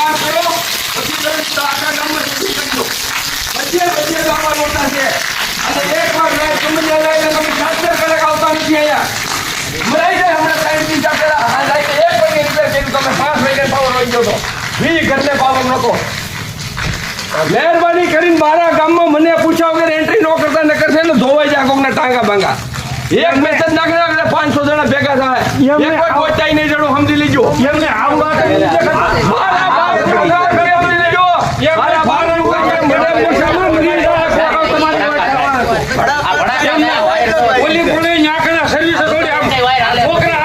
કામ કરો પછી તમે આખા ગામમાં ચેકિંગ કરજો. બચે ગામમાં મોટા છે અને એકવાર લાઈટ કંપની લઈને તમે 7 કલાક આવતા નથી અહીંયા. મરાઈ જાય હમણાં ટાઈમ ચિંતા પેલા હા લાઈટ 1 વાગે રિપેર કર્યું તમે 5 વાગે પાવર વહી ગયો તો 20 ઘરને પાવર નતો. મહેરબાની કરીને મારા ગામમાં મને પૂછ્યા વગર એન્ટ્રી ન કરતા ન કરશે ને ધોવાઈ જાય કોકના ટાંગા બાંગા. એક મેસેજ નાખી એટલે 500 જણા ભેગા થાય. એક કોઈ પહોંચાઈ નહીં જણો સમજી લેજો. એમને આવવા મારા બાપ સમજી લેજો. મારા બાપ મને પૂછામાં મરી ઓલી બોલી નાખના સર્વિસ થોડી આમ છોકરા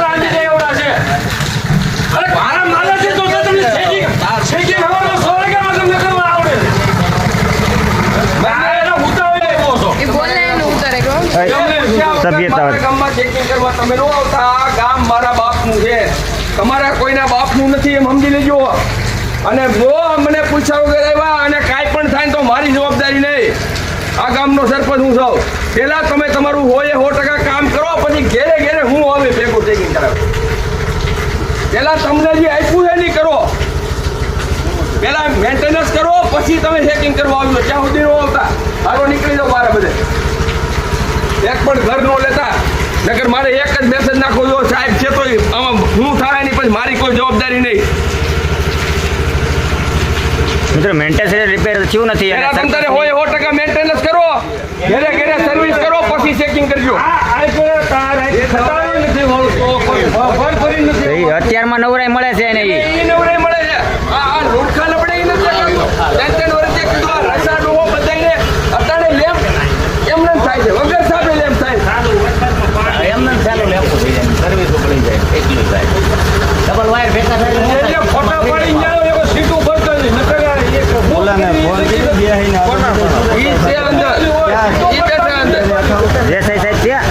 આંધી જાય એવડા છે. અરે મારા માલા છે તો તમને શેકી હવાનો સોળગામાં તમને કરવા આવડે. એના ઉતાવળે આવ્યો છો. એ બોલે એનું ઉતારે કહો. સભ્યતા ગામમાં ચેકિંગ કરવા તમે નો આવતા. આ ગામ મારા બાપનું છે, તમારા કોઈના બાપનું નથી એમ સમજી લેજો. અને જો મને પૂછ્યા વગર આવ્યા અને કાંઈ પણ થાય તો મારી જવાબદારી નહીં. આ ગામનો સરપંચ હું છું. પહેલા તમે તમારું હોય 100% કામ કરો પછી ઘેરે ઘેરે હું હવે ભેગું ચેકિંગ કરાવું. પહેલા તમને જે આપ્યું છે નહીં કરો. પહેલા મેન્ટેનન્સ કરો પછી તમે ચેકિંગ કરવા આવજો. ત્યાં સુધી નો આવતા. હારો નીકળી જાઓ મારા બધે. એક પણ ઘર નો લેતા નકર મારે એક જ મેસેજ નાખવો જો સાહેબ છે તો આમાં હું થાય નહીં પછી મારી કોઈ જવાબદારી નહીં. મિત્રો મેન્ટેનન્સ રિપેર થયું નથી અને તમારે હોય 100% મેન્ટેનન્સ કરો, ઘરે ઘરે સર્વિસ કરો પછી ચેકિંગ કરજો. અત્યારમાં નવરાઈ મળે છે ને એ નવરાઈ મળે છે. આ રૂખા નબળે નથી કરતો. 3 વર્ષે કીધું આ રસા ડોહો બધાને અત્યારે લેમ્પ એમને થાય છે વગર સાબે લેમ્પ થાય. એમને ચાલુ લેવું થઈ જાય સર્વિસ પડી જાય એટલું થાય. ડબલ વાયર ભેગા થાય એટલે ફોટા પડી જાવ એવો સીટું ભરતો નથી. નકર એક બોલાને ફોન કરી બેહીને ઈ છે અંદર ઈ બેઠા અંદર જે સાહેબ ત્યાં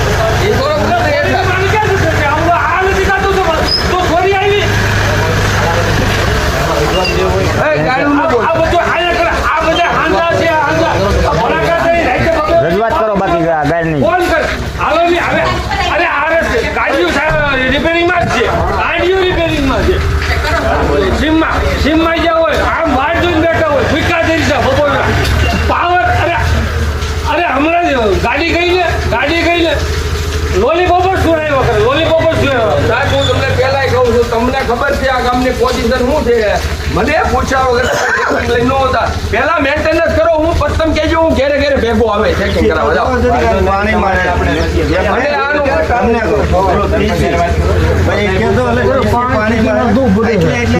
ઈ થોડો બોલે એટલે આ નથી કાતો તો થોડી આવી એ ગાડી નું બોલ. આ બધું આયા કરે. આ બધા હાંડા છે. હાંડા ભરાકા થઈ રાઈતે રજૂઆત કરો બાકી ગાડીની ફોન કર. હવે અરે આરસ ગાડીઓ રિપેરિંગમાં જ છે. ગાડીઓ રિપેરિંગમાં છે. સિમમાં જ્યાં હોય આમ વાટ જોઈને બેઠા હોય ભૂકા થઈ છે બપોરના પાવર. અરે હમણાં જ ગાડી ગઈ ને લોલીપોપ જ શું આવ્યો કરે. લોલીપોપ જ શું આવ્યો. સાહેબ હું તમને પહેલાં કહું છું તમને ખબર છે આ ગામની પોઝિશન શું છે. મને પૂછ્યા વગર ચેકિંગ લઈ ન હોતા. પહેલા મેન્ટેનન્સ કરો. હું પતંગ કહેજો હું ઘેરે ઘેરે ભેગો આવે ચેકિંગ કરાવવા જાઓ. મને આનું